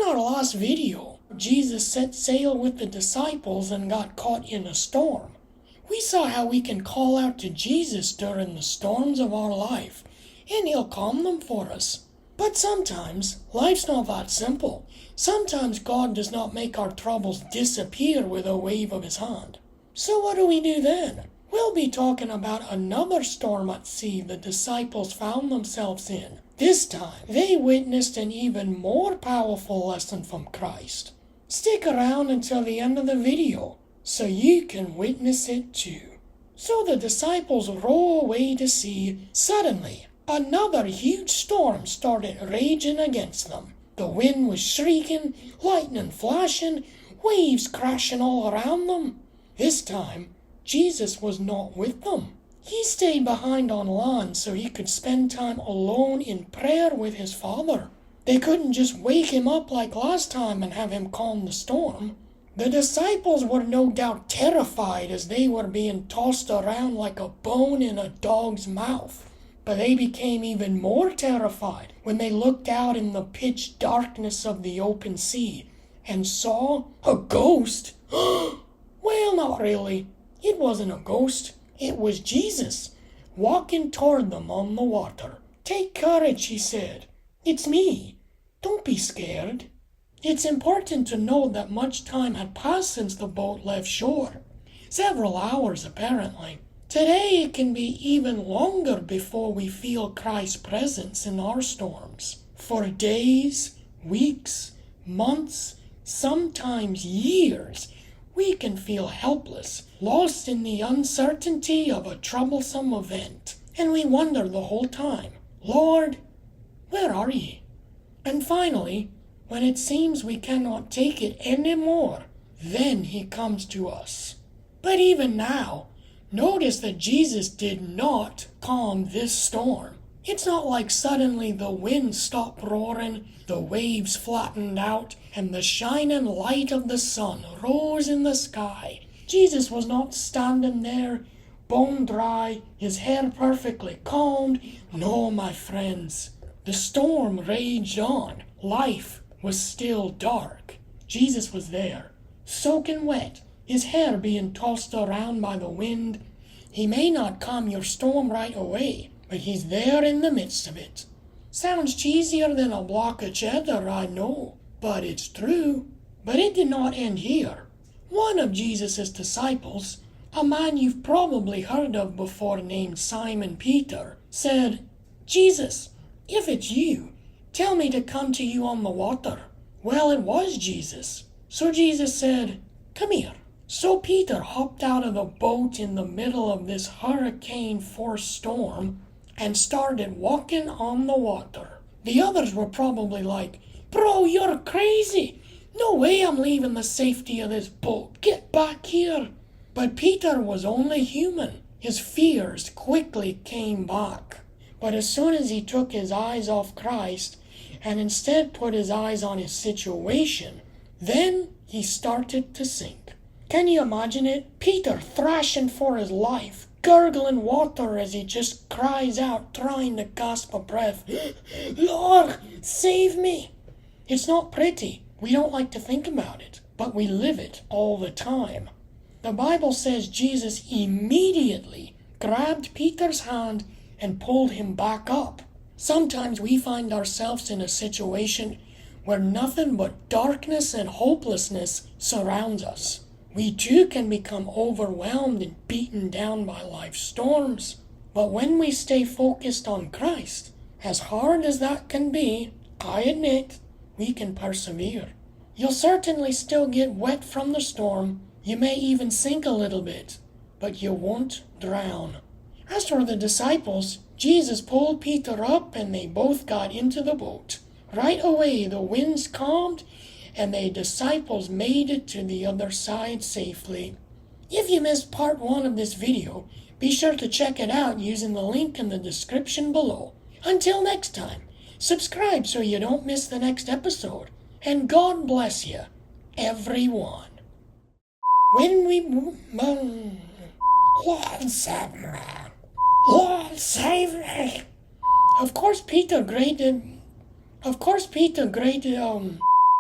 our last video, Jesus set sail with the disciples and got caught in a storm. We saw how we can call out to Jesus during the storms of our life, and He'll calm them for us. But sometimes, life's not that simple. Sometimes God does not make our troubles disappear with a wave of His hand. So what do we do then? We'll be talking about another storm at sea the disciples found themselves in. This time, they witnessed an even more powerful lesson from Christ. Stick around until the end of the video, so you can witness it too. So the disciples row away to sea. Suddenly, another huge storm started raging against them. The wind was shrieking, lightning flashing, waves crashing all around them. This time, Jesus was not with them. He stayed behind on land so he could spend time alone in prayer with his Father. They couldn't just wake him up like last time and have him calm the storm. The disciples were no doubt terrified as they were being tossed around like a bone in a dog's mouth. But they became even more terrified when they looked out in the pitch darkness of the open sea and saw a ghost. Well, not really. It wasn't a ghost. It was Jesus, walking toward them on the water. "Take courage," he said. "It's me. Don't be scared." It's important to note that much time had passed since the boat left shore. Several hours, apparently. Today it can be even longer before we feel Christ's presence in our storms. For days, weeks, months, sometimes years, we can feel helpless, lost in the uncertainty of a troublesome event. And we wonder the whole time, "Lord, where are ye?" And finally, when it seems we cannot take it anymore, then he comes to us. But even now, notice that Jesus did not calm this storm. It's not like suddenly the wind stopped roaring, the waves flattened out, and the shining light of the sun rose in the sky. Jesus was not standing there, bone dry, his hair perfectly combed. No, my friends. The storm raged on. Life was still dark. Jesus was there, soaking wet, his hair being tossed around by the wind. He may not calm your storm right away, but he's there in the midst of it. Sounds cheesier than a block of cheddar, I know, but it's true. But it did not end here. One of Jesus' disciples, a man you've probably heard of before named Simon Peter, said, "Jesus, if it's you, tell me to come to you on the water." Well, it was Jesus. So Jesus said, "Come here." So Peter hopped out of the boat in the middle of this hurricane-force storm and started walking on the water. The others were probably like, "Bro, you're crazy. No way I'm leaving the safety of this boat. Get back here." But Peter was only human. His fears quickly came back. But as soon as he took his eyes off Christ and instead put his eyes on his situation, then he started to sink. Can you imagine it? Peter thrashing for his life, gurgling water as he just cries out, trying to gasp a breath, "Lord, save me!" It's not pretty. We don't like to think about it, but we live it all the time. The Bible says Jesus immediately grabbed Peter's hand and pulled him back up. Sometimes we find ourselves in a situation where nothing but darkness and hopelessness surrounds us. We too can become overwhelmed and beaten down by life's storms. But when we stay focused on Christ, as hard as that can be, I admit, we can persevere. You'll certainly still get wet from the storm. You may even sink a little bit, but you won't drown. As for the disciples, Jesus pulled Peter up and they both got into the boat. Right away the winds calmed and the disciples made it to the other side safely. If you missed part 1 of this video, be sure to check it out using the link in the description below. Until next time, subscribe so you don't miss the next episode, and God bless you, everyone. When we... Lord save me. Lord save me. Of course Peter graded...